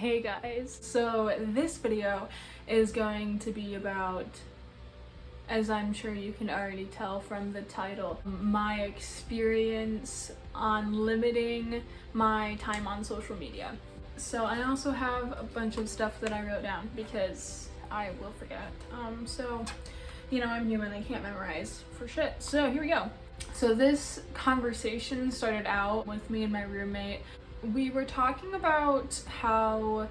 Hey guys, so this video is going to be about, as I'm sure you can already tell from the title, my experience on limiting my time on social media. So I also have a bunch of stuff that I wrote down because I will forget. I'm human, I can't memorize for shit. So here we go. So this conversation started out with me and my roommate. We were talking about how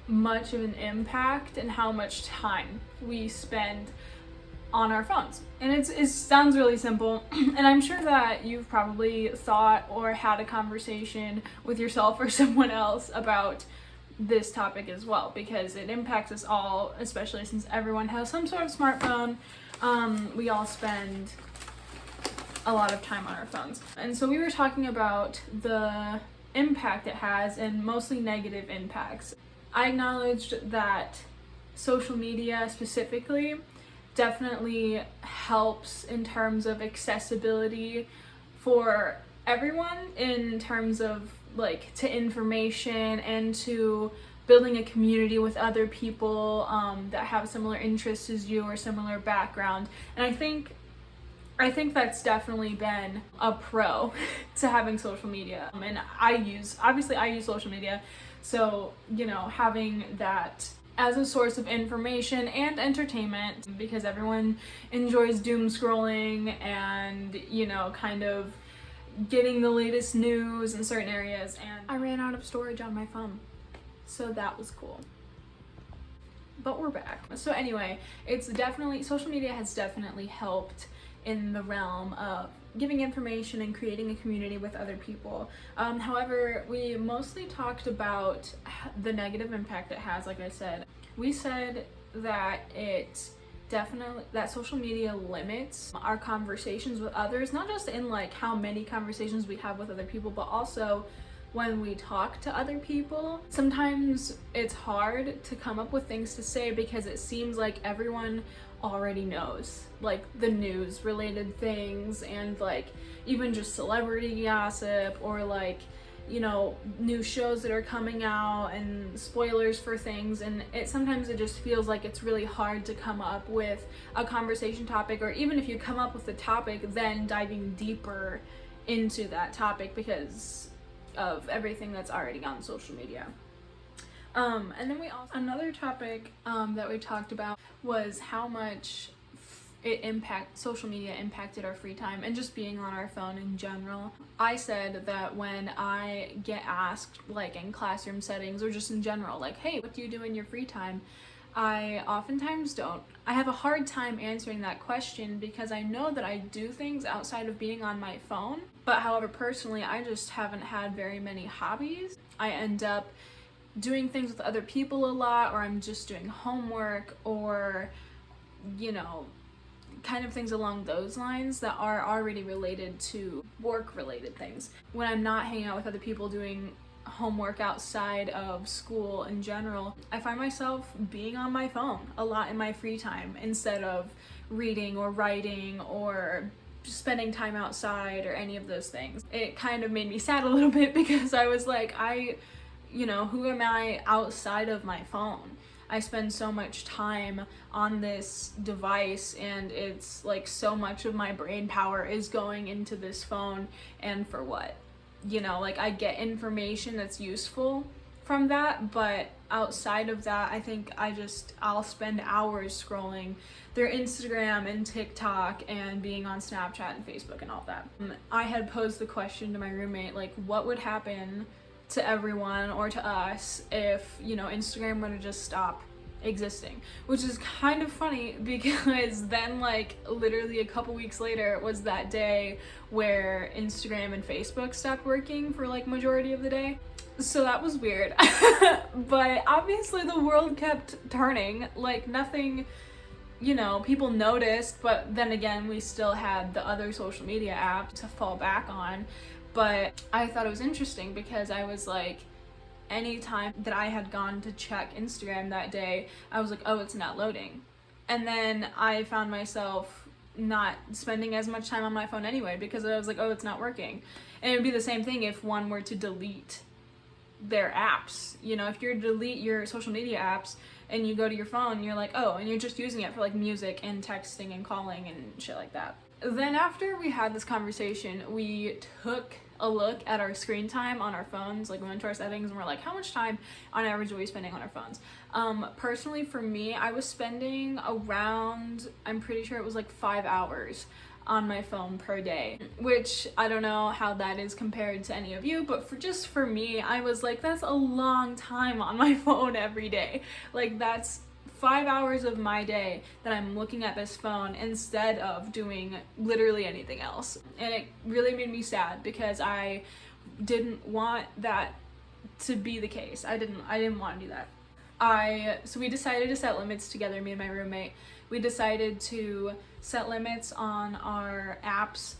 much of an impact and how much time we spend on our phones. And it sounds really simple, and I'm sure that you've probably thought or had a conversation with yourself or someone else about this topic as well, because it impacts us all, especially since everyone has some sort of smartphone. We all spend a lot of time on our phones. And so we were talking about the impact it has, and mostly negative impacts. I acknowledged that social media specifically definitely helps in terms of accessibility for everyone, in terms of to information and to building a community with other people that have similar interests as you or similar background. And I think that's definitely been a pro to having social media. And I use social media. So, having that as a source of information and entertainment, because everyone enjoys doom scrolling and, kind of getting the latest news in certain areas. And I ran out of storage on my phone. So that was cool. But we're back. So anyway, social media has definitely helped in the realm of giving information and creating a community with other people. However, we mostly talked about the negative impact it has. Like I said, we said that that social media limits our conversations with others, not just in how many conversations we have with other people, but also when we talk to other people. Sometimes it's hard to come up with things to say because it seems like everyone already knows the news related things, and even just celebrity gossip, or new shows that are coming out and spoilers for things. And sometimes it just feels like it's really hard to come up with a conversation topic, or even if you come up with a topic, then diving deeper into that topic because of everything that's already on social media. And then another topic that we talked about was how much social media impacted our free time and just being on our phone in general. I said that when I get asked, in classroom settings or just in general, hey, what do you do in your free time? I oftentimes don't. I have a hard time answering that question because I know that I do things outside of being on my phone. But however, personally, I just haven't had very many hobbies. I end up doing things with other people a lot, or I'm just doing homework, or kind of things along those lines that are already related to work related things. When I'm not hanging out with other people doing homework outside of school in general, I find myself being on my phone a lot in my free time instead of reading or writing or spending time outside or any of those things. It kind of made me sad a little bit because I was like, who am I outside of my phone? I spend so much time on this device, and it's so much of my brain power is going into this phone, and for what? I get information that's useful from that, but outside of that, I think I'll spend hours scrolling through Instagram and TikTok and being on Snapchat and Facebook and all that. I had posed the question to my roommate, what would happen to everyone or to us if, Instagram were to just stop existing, which is kind of funny because then literally a couple weeks later was that day where Instagram and Facebook stopped working for majority of the day. So that was weird. But obviously the world kept turning, nothing, people noticed, but then again, we still had the other social media app to fall back on. But I thought it was interesting because I was any time that I had gone to check Instagram that day, I was like, oh, it's not loading. And then I found myself not spending as much time on my phone anyway because I was like, oh, it's not working. And it would be the same thing if one were to delete their apps. You know, if you delete your social media apps and you go to your phone, you're like, oh, and you're just using it for like music and texting and calling and shit like that. Then after we had this conversation, we took a look at our screen time on our phones. Like, we went to our settings and we're like, how much time on average are we spending on our phones? Personally for me, I was spending around, I'm pretty sure it was like 5 hours on my phone per day, which I don't know how that is compared to any of you, but for me, I was like, that's a long time on my phone every day. Like, that's 5 hours of my day that I'm looking at this phone instead of doing literally anything else. And it really made me sad because I didn't want that to be the case. I didn't want to do that. So we decided to set limits together, me and my roommate. We decided to set limits on our apps.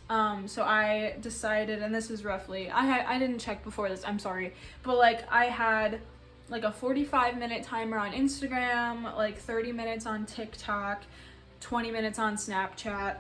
So I decided, and this is roughly, I didn't check before this, I'm sorry, but like I had like a 45-minute timer on Instagram, like 30 minutes on TikTok, 20 minutes on Snapchat,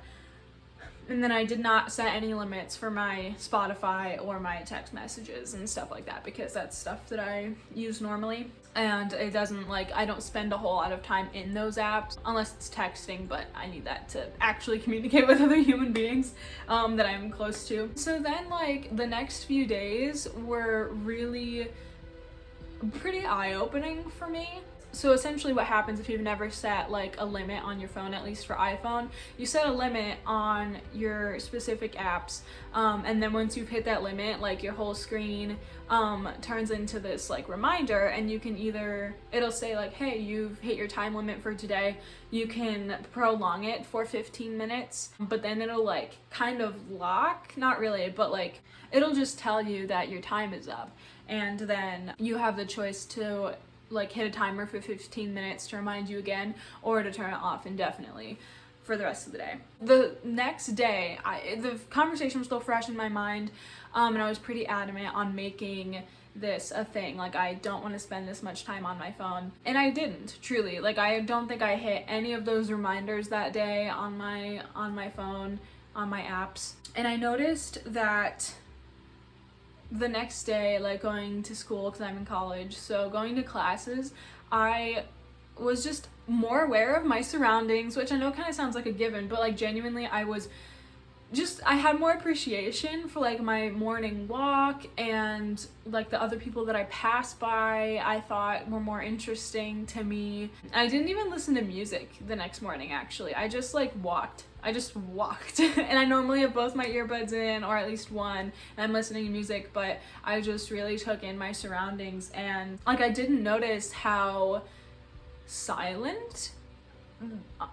and then I did not set any limits for my Spotify or my text messages and stuff like that, because that's stuff that I use normally, and it doesn't, like, I don't spend a whole lot of time in those apps unless it's texting, but I need that to actually communicate with other human beings that I'm close to. So then, like, the next few days were really pretty eye-opening for me. So essentially what happens if you've never set like a limit on your phone, at least for iPhone, you set a limit on your specific apps, and then once you've hit that limit, like your whole screen turns into this like reminder, and you can either, it'll say like, hey, you've hit your time limit for today, you can prolong it for 15 minutes, but then it'll like kind of lock, not really, but like it'll just tell you that your time is up, and then you have the choice to like hit a timer for 15 minutes to remind you again, or to turn it off indefinitely for the rest of the day. The next day, the conversation was still fresh in my mind, and I was pretty adamant on making this a thing. Like, I don't want to spend this much time on my phone, and I didn't, truly. Like, I don't think I hit any of those reminders that day on my phone, on my apps. And I noticed that the next day, like going to school, because I'm in college, so going to classes, I was just more aware of my surroundings, which I know kind of sounds like a given, but like genuinely I had more appreciation for like my morning walk, and like the other people that I passed by I thought were more interesting to me. I didn't even listen to music the next morning, actually. I just walked and I normally have both my earbuds in, or at least one, and I'm listening to music, but I just really took in my surroundings, and like I didn't notice how silent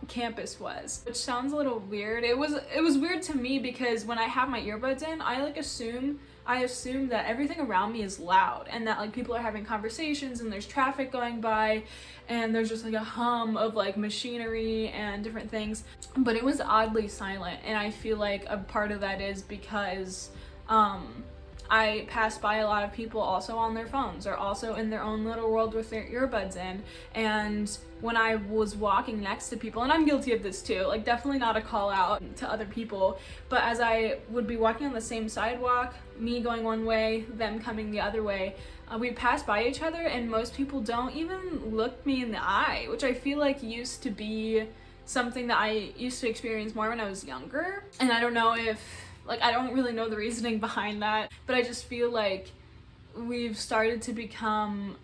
campus was, which sounds a little weird. It was weird to me because when I have my earbuds in, I assume that everything around me is loud, and that like people are having conversations, and there's traffic going by, and there's just like a hum of like machinery and different things, but it was oddly silent. And I feel like a part of that is because I passed by a lot of people also on their phones, or also in their own little world with their earbuds in. And when I was walking next to people, and I'm guilty of this too, like definitely not a call out to other people, but as I would be walking on the same sidewalk, me going one way, them coming the other way, we'd pass by each other, and most people don't even look me in the eye, which I feel like used to be something that I used to experience more when I was younger. And I don't know if, like, I don't really know the reasoning behind that, but I just feel like we've started to become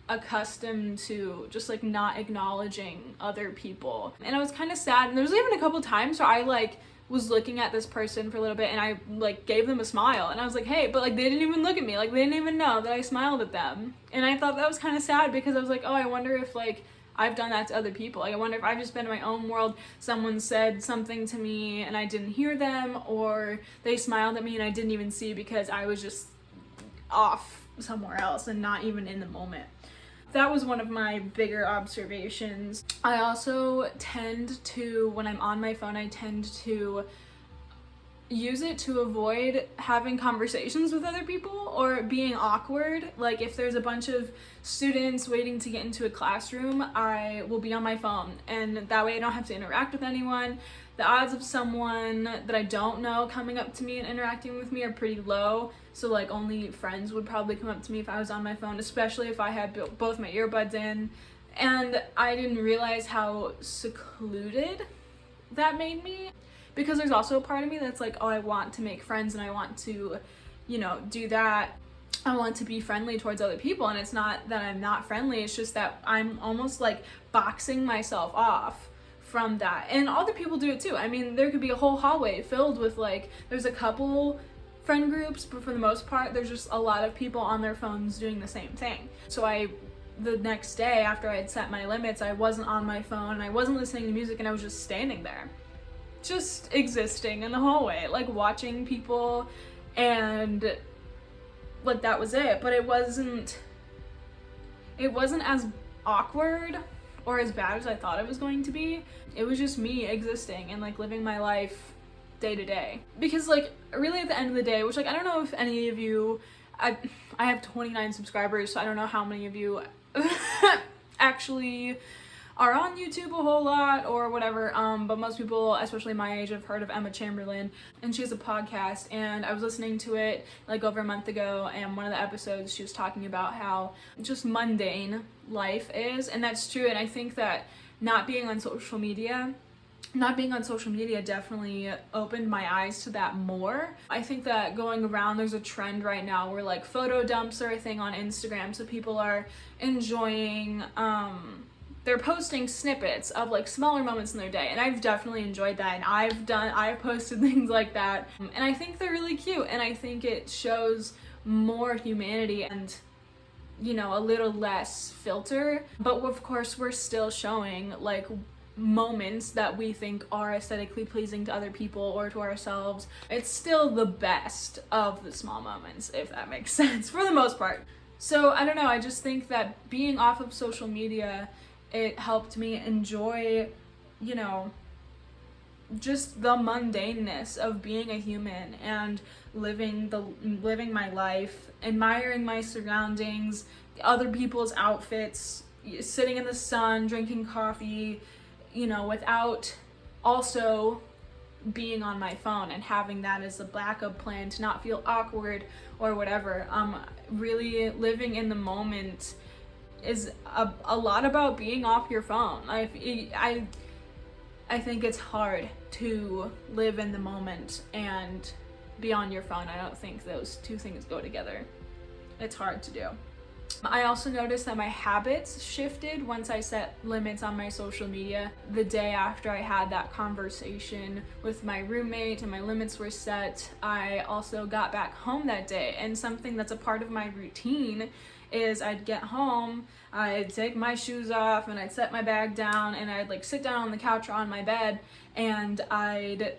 accustomed to just like not acknowledging other people. And I was kind of sad, and there was even a couple times where I like was looking at this person for a little bit, and I like gave them a smile, and I was like, hey, but like they didn't even look at me, like they didn't even know that I smiled at them. And I thought that was kind of sad, because I was like, oh, I wonder if like I've done that to other people. Like, I wonder if I've just been in my own world, someone said something to me and I didn't hear them, or they smiled at me and I didn't even see because I was just off somewhere else and not even in the moment. That was one of my bigger observations. I also tend to, when I'm on my phone, I tend to use it to avoid having conversations with other people or being awkward. Like if there's a bunch of students waiting to get into a classroom, I will be on my phone, and that way I don't have to interact with anyone. The odds of someone that I don't know coming up to me and interacting with me are pretty low, so like only friends would probably come up to me if I was on my phone, especially if I had both my earbuds in. And I didn't realize how secluded that made me, because there's also a part of me that's like, oh, I want to make friends and I want to, you know, do that. I want to be friendly towards other people, and it's not that I'm not friendly, it's just that I'm almost like boxing myself off from that. And other people do it too. I mean, there could be a whole hallway filled with like, there's a couple friend groups, but for the most part, there's just a lot of people on their phones doing the same thing. So the next day after I had set my limits, I wasn't on my phone and I wasn't listening to music, and I was just standing there, just existing in the hallway, like watching people, and like that was it. But it wasn't as awkward or as bad as I thought it was going to be. It was just me existing and like living my life day to day. Because like really at the end of the day, which like I don't know if any of you, I have 29 subscribers, so I don't know how many of you actually are on YouTube a whole lot or whatever, but most people, especially my age, have heard of Emma Chamberlain, and she has a podcast, and I was listening to it like over a month ago, and one of the episodes she was talking about how just mundane life is, and that's true. And I think that not being on social media definitely opened my eyes to that more. I think that going around, there's a trend right now where like photo dumps are a thing on Instagram, so people are enjoying they're posting snippets of like smaller moments in their day, and I've definitely enjoyed that, and I've posted things like that, and I think they're really cute, and I think it shows more humanity and, you know, a little less filter. But of course we're still showing like moments that we think are aesthetically pleasing to other people or to ourselves. It's still the best of the small moments, if that makes sense, for the most part. So I don't know, I just think that being off of social media, it helped me enjoy, you know, just the mundaneness of being a human and living my life, admiring my surroundings, other people's outfits, sitting in the sun, drinking coffee, you know, without also being on my phone and having that as a backup plan to not feel awkward or whatever. Really living in the moment is a lot about being off your phone. I think it's hard to live in the moment and be on your phone. I don't think those two things go together. It's hard to do. I also noticed that my habits shifted once I set limits on my social media. The day after I had that conversation with my roommate and my limits were set, I also got back home that day, and something that's a part of my routine is I'd get home, I'd take my shoes off, and I'd set my bag down, and I'd like sit down on the couch or on my bed, and I'd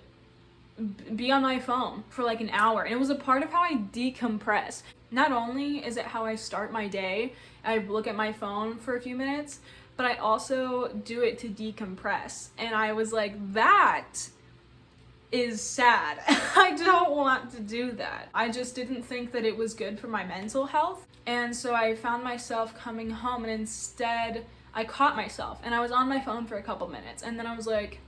be on my phone for like an hour. And it was a part of how I decompress. Not only is it how I start my day, I look at my phone for a few minutes, but I also do it to decompress. And I was like, that is sad. I don't want to do that. I just didn't think that it was good for my mental health. And so I found myself coming home, and instead I caught myself and I was on my phone for a couple minutes, and then I was like,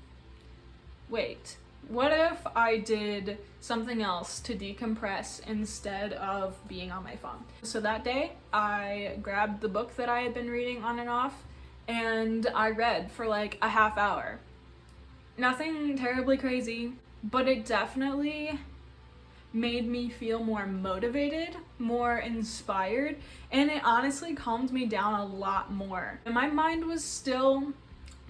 wait, what if I did something else to decompress instead of being on my phone? So that day I grabbed the book that I had been reading on and off, and I read for like a half hour. Nothing terribly crazy, but it definitely made me feel more motivated, more inspired, and it honestly calmed me down a lot more. And my mind was still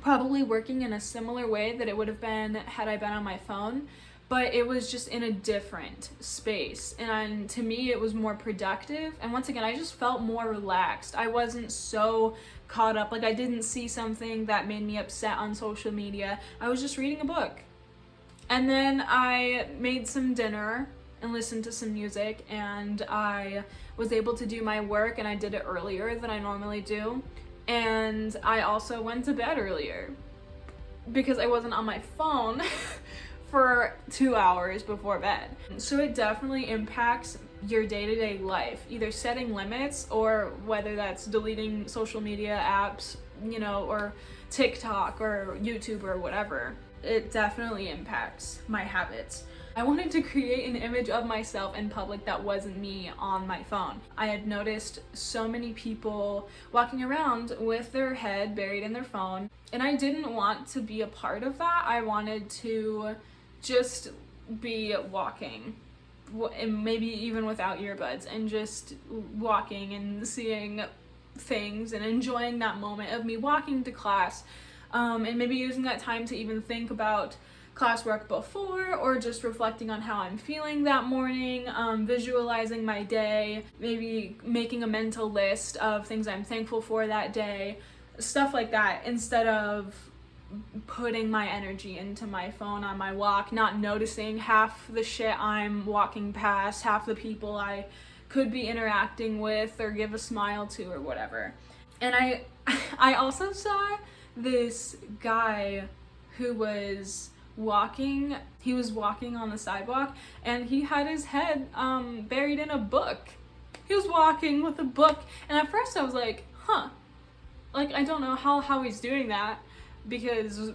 probably working in a similar way that it would have been had I been on my phone, but it was just in a different space, and to me it was more productive. And once again, I just felt more relaxed. I wasn't so caught up, like I didn't see something that made me upset on social media. I was just reading a book, and then I made some dinner and listened to some music, and I was able to do my work, and I did it earlier than I normally do. And I also went to bed earlier because I wasn't on my phone for 2 hours before bed. So it definitely impacts your day-to-day life, either setting limits or whether that's deleting social media apps, you know, or TikTok or YouTube or whatever. It definitely impacts my habits. I wanted to create an image of myself in public that wasn't me on my phone. I had noticed so many people walking around with their head buried in their phone, and I didn't want to be a part of that. I wanted to just be walking, and maybe even without earbuds, and just walking and seeing things and enjoying that moment of me walking to class, and maybe using that time to even think about classwork before, or just reflecting on how I'm feeling that morning, visualizing my day, maybe making a mental list of things I'm thankful for that day, stuff like that, instead of putting my energy into my phone on my walk, not noticing half the shit I'm walking past, half the people I could be interacting with or give a smile to or whatever. And I also saw this guy who was walking on the sidewalk, and he had his head buried in a book. He was walking with a book, and at first I was like, like, I don't know how he's doing that, because,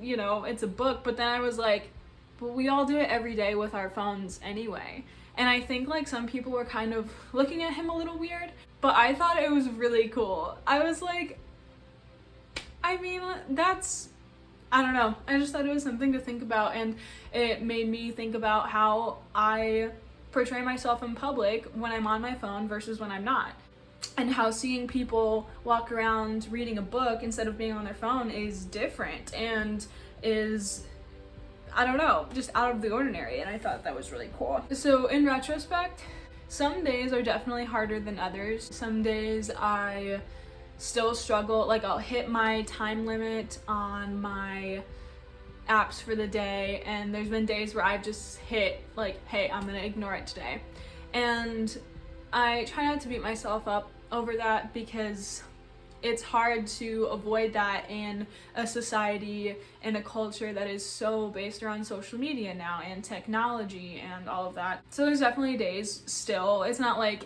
you know, it's a book. But then I was like, but we all do it every day with our phones anyway. And I think like some people were kind of looking at him a little weird, but I thought it was really cool. I was like, I mean, I don't know. I just thought it was something to think about, and it made me think about how I portray myself in public when I'm on my phone versus when I'm not. And how seeing people walk around reading a book instead of being on their phone is different and is, I don't know, just out of the ordinary, and I thought that was really cool. So in retrospect, some days are definitely harder than others. Some days I still struggle, like I'll hit my time limit on my apps for the day, and there's been days where I've just hit like, hey, I'm gonna ignore it today. And I try not to beat myself up over that, because it's hard to avoid that in a society and a culture that is so based around social media now and technology and all of that. So there's definitely days still. It's not like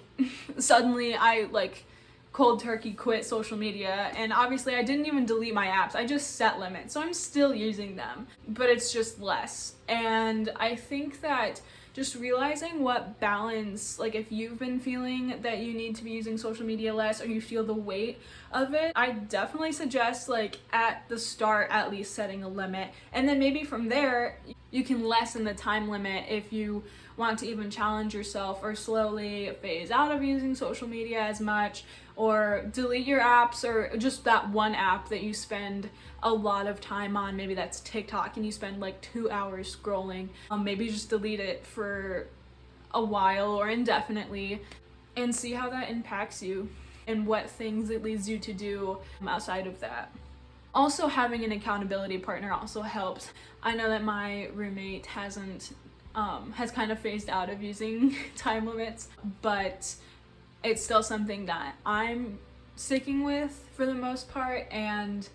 suddenly I like cold turkey quit social media, and obviously I didn't even delete my apps. I just set limits, so I'm still using them, but it's just less. And I think that just realizing what balance, like if you've been feeling that you need to be using social media less, or you feel the weight of it, I definitely suggest like at the start at least setting a limit, and then maybe from there you can lessen the time limit if you want to even challenge yourself, or slowly phase out of using social media as much, or delete your apps, or just that one app that you spend a lot of time on. Maybe that's TikTok and you spend like 2 hours scrolling. Maybe just delete it for a while or indefinitely, and see how that impacts you and what things it leads you to do outside of that. Also, having an accountability partner also helps. I know that my roommate has kind of phased out of using time limits, but it's still something that I'm sticking with for the most part, and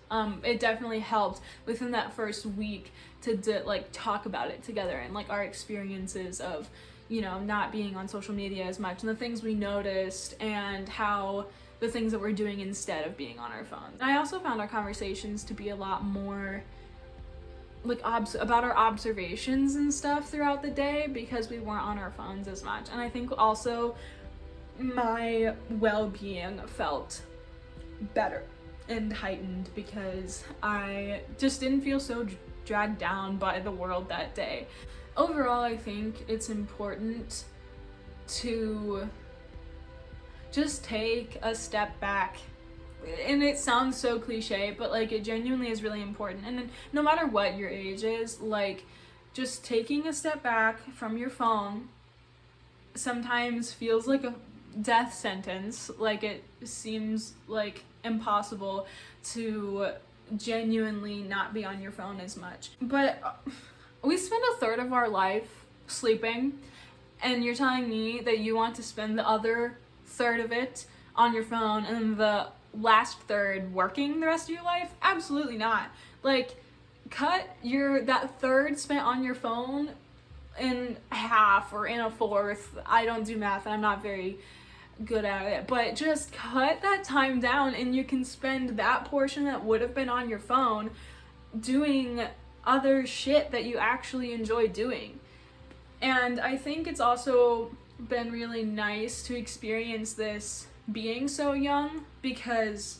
it definitely helped within that first week to like talk about it together, and like our experiences of, you know, not being on social media as much, and the things we noticed, and how the things that we're doing instead of being on our phones. I also found our conversations to be a lot more like about our observations and stuff throughout the day, because we weren't on our phones as much. And I think also my well-being felt better and heightened, because I just didn't feel so dragged down by the world that day. Overall, I think it's important to just take a step back. And it sounds so cliche, but like it genuinely is really important. And no matter what your age is, like just taking a step back from your phone sometimes feels like a death sentence. Like it seems like impossible to genuinely not be on your phone as much. But we spend a third of our life sleeping, and you're telling me that you want to spend the other third of it on your phone and the last third working the rest of your life? Absolutely not. Like, cut that third spent on your phone in half or in a fourth. I don't do math and I'm not very good at it, but just cut that time down and you can spend that portion that would have been on your phone doing other shit that you actually enjoy doing. And I think it's also been really nice to experience this being so young, because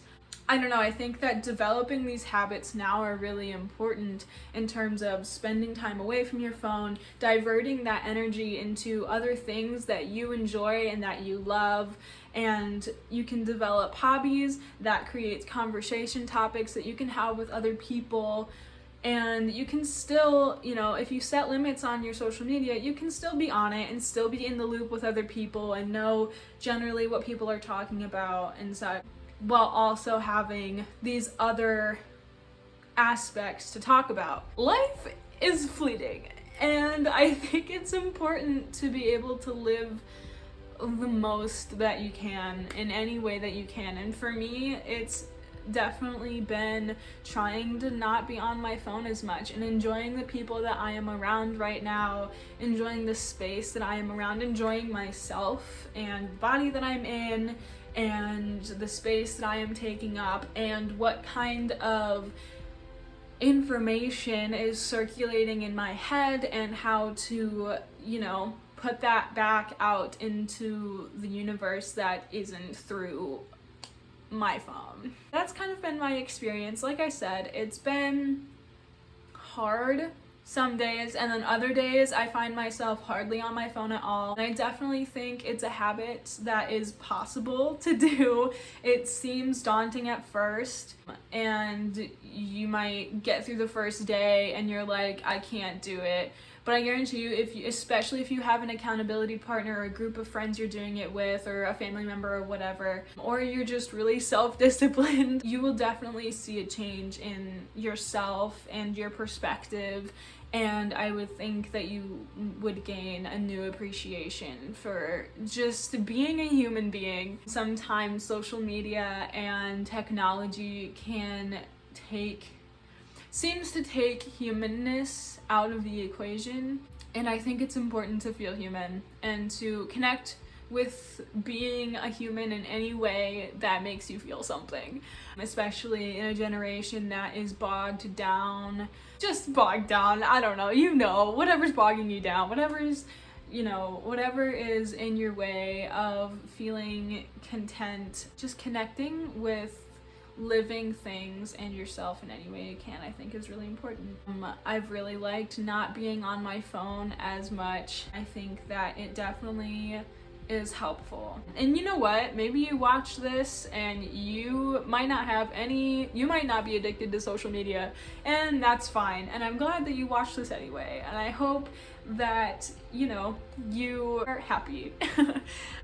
I don't know, I think that developing these habits now are really important in terms of spending time away from your phone, diverting that energy into other things that you enjoy and that you love, and you can develop hobbies that creates conversation topics that you can have with other people. And you can still, you know, if you set limits on your social media, you can still be on it and still be in the loop with other people and know generally what people are talking about and such, while also having these other aspects to talk about. Life is fleeting, and I think it's important to be able to live the most that you can in any way that you can. And for me, it's definitely been trying to not be on my phone as much and enjoying the people that I am around right now, enjoying the space that I am around, enjoying myself and body that I'm in, and the space that I am taking up, and what kind of information is circulating in my head, and how to, you know, put that back out into the universe that isn't through my phone. That's kind of been my experience. Like I said, it's been hard some days, and then other days I find myself hardly on my phone at all. And I definitely think it's a habit that is possible to do. It seems daunting at first, and you might get through the first day and you're like, I can't do it. But I guarantee you, especially if you have an accountability partner or a group of friends you're doing it with, or a family member or whatever, or you're just really self-disciplined, you will definitely see a change in yourself and your perspective. And I would think that you would gain a new appreciation for just being a human being. Sometimes social media and technology seems to take humanness out of the equation, and I think it's important to feel human and to connect with being a human in any way that makes you feel something, especially in a generation that is bogged down, I don't know, you know, whatever's bogging you down, whatever is in your way of feeling content, just connecting with living things and yourself in any way you can, I think is really important. I've really liked not being on my phone as much. I think that it definitely is helpful. And you know what? Maybe you watch this and you might not be addicted to social media, and that's fine. And I'm glad that you watched this anyway. And I hope that, you know, you are happy.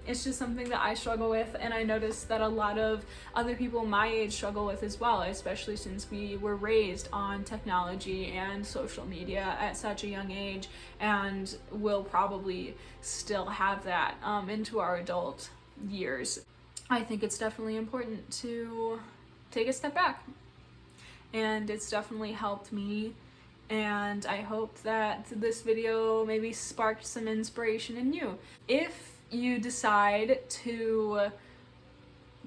It's just something that I struggle with, and I noticed that a lot of other people my age struggle with as well, especially since we were raised on technology and social media at such a young age, and will probably still have that into our adult years. I think it's definitely important to take a step back, and it's definitely helped me. And I hope that this video maybe sparked some inspiration in you. If you decide to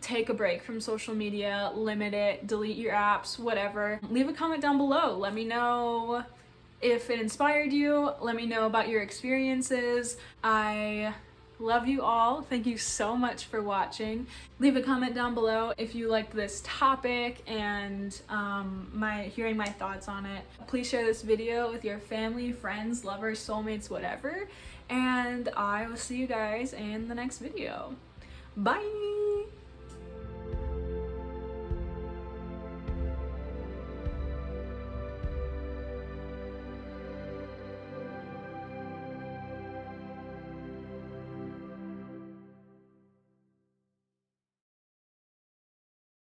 take a break from social media, limit it, delete your apps, whatever, leave a comment down below. Let me know if it inspired you. Let me know about your experiences. I love you all. Thank you so much for watching. Leave a comment down below if you liked this topic and hearing my thoughts on it. Please share this video with your family, friends, lovers, soulmates, whatever. And I will see you guys in the next video. Bye!